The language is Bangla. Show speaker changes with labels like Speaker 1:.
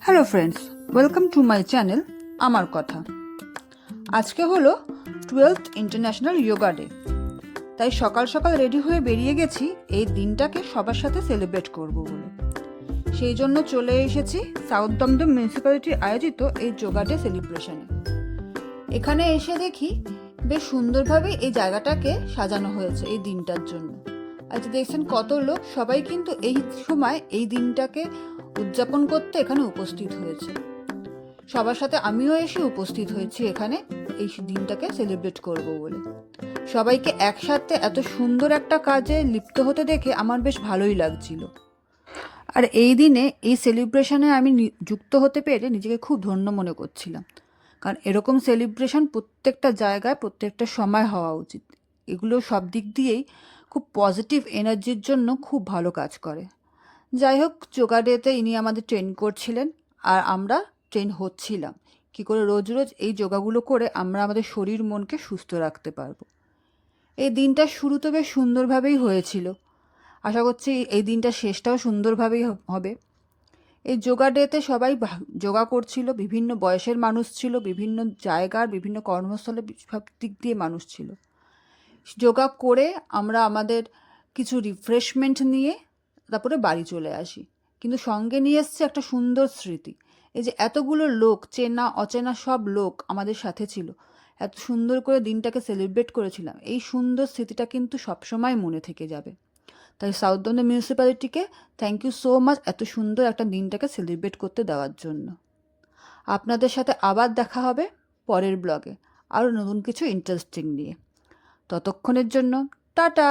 Speaker 1: Hello friends, welcome to my channel আমার কথা। আজকে হলো 12th ইন্টারন্যাশনাল যোগা ডে। তাই সকাল সকাল রেডি হয়ে বেরিয়ে গেছি এই দিনটাকে সবার সাথে সেলিব্রেট করব বলে। সেই জন্য চলে এসেছি সাউথ দমদম মিউনিসিপ্যালিটির আয়োজিত এই যোগা ডে সেলিব্রেশনে। এখানে এসে দেখি বেশ সুন্দরভাবে এই জায়গাটাকে সাজানো হয়েছে এই দিনটার জন্য। আজ দেখছেন কত লোক, সবাই কিন্তু এই সময় এই দিনটাকে উদযাপন করতে এখানে উপস্থিত হয়েছে। সবার সাথে আমিও এসে উপস্থিত হয়েছি এখানে এই দিনটাকে সেলিব্রেট করব বলে। সবাইকে একসাথে এত সুন্দর একটা কাজে লিপ্ত হতে দেখে আমার বেশ ভালোই লাগছিল। আর এই দিনে এই সেলিব্রেশনে আমি যুক্ত হতে পেরে নিজেকে খুব ধন্য মনে করছিলাম। কারণ এরকম সেলিব্রেশন প্রত্যেকটা জায়গায় প্রত্যেকটা সময় হওয়া উচিত। এগুলো সব দিক দিয়েই খুব পজিটিভ এনার্জির জন্য খুব ভালো কাজ করে। যাই হোক, যোগা ডেতে ইনি আমাদের ট্রেন করছিলেন আর আমরা ট্রেন হচ্ছিলাম কি করে রোজ রোজ এই যোগাগুলো করে আমরা আমাদের শরীর মনকে সুস্থ রাখতে পারবো। এই দিনটা শুরু তো বেশ সুন্দরভাবেই হয়েছিল, আশা করছি এই দিনটা শেষটাও সুন্দরভাবেই হবে। এই যোগা ডেতে সবাই যোগা করছিল, বিভিন্ন বয়সের মানুষ ছিল, বিভিন্ন জায়গার বিভিন্ন কর্মস্থলে সব দিক দিয়ে মানুষ ছিল। যোগা করে আমরা আমাদের কিছু রিফ্রেশমেন্ট নিয়ে তারপরে বাড়ি চলে আসি, কিন্তু সঙ্গে নিয়ে এসছে একটা সুন্দর স্মৃতি। এই যে এতগুলো লোক, চেনা অচেনা সব লোক আমাদের সাথে ছিল, এত সুন্দর করে দিনটাকে সেলিব্রেট করেছিলাম, এই সুন্দর স্মৃতিটা কিন্তু সবসময় মনে থেকে যাবে। তাই সাউথ দমদম মিউনিসিপ্যালিটিকে থ্যাংক ইউ সো মাচ এত সুন্দর একটা দিনটাকে সেলিব্রেট করতে দেওয়ার জন্য। আপনাদের সাথে আবার দেখা হবে পরের ব্লগে আরও নতুন কিছু ইন্টারেস্টিং নিয়ে। ততক্ষণের জন্য টাটা।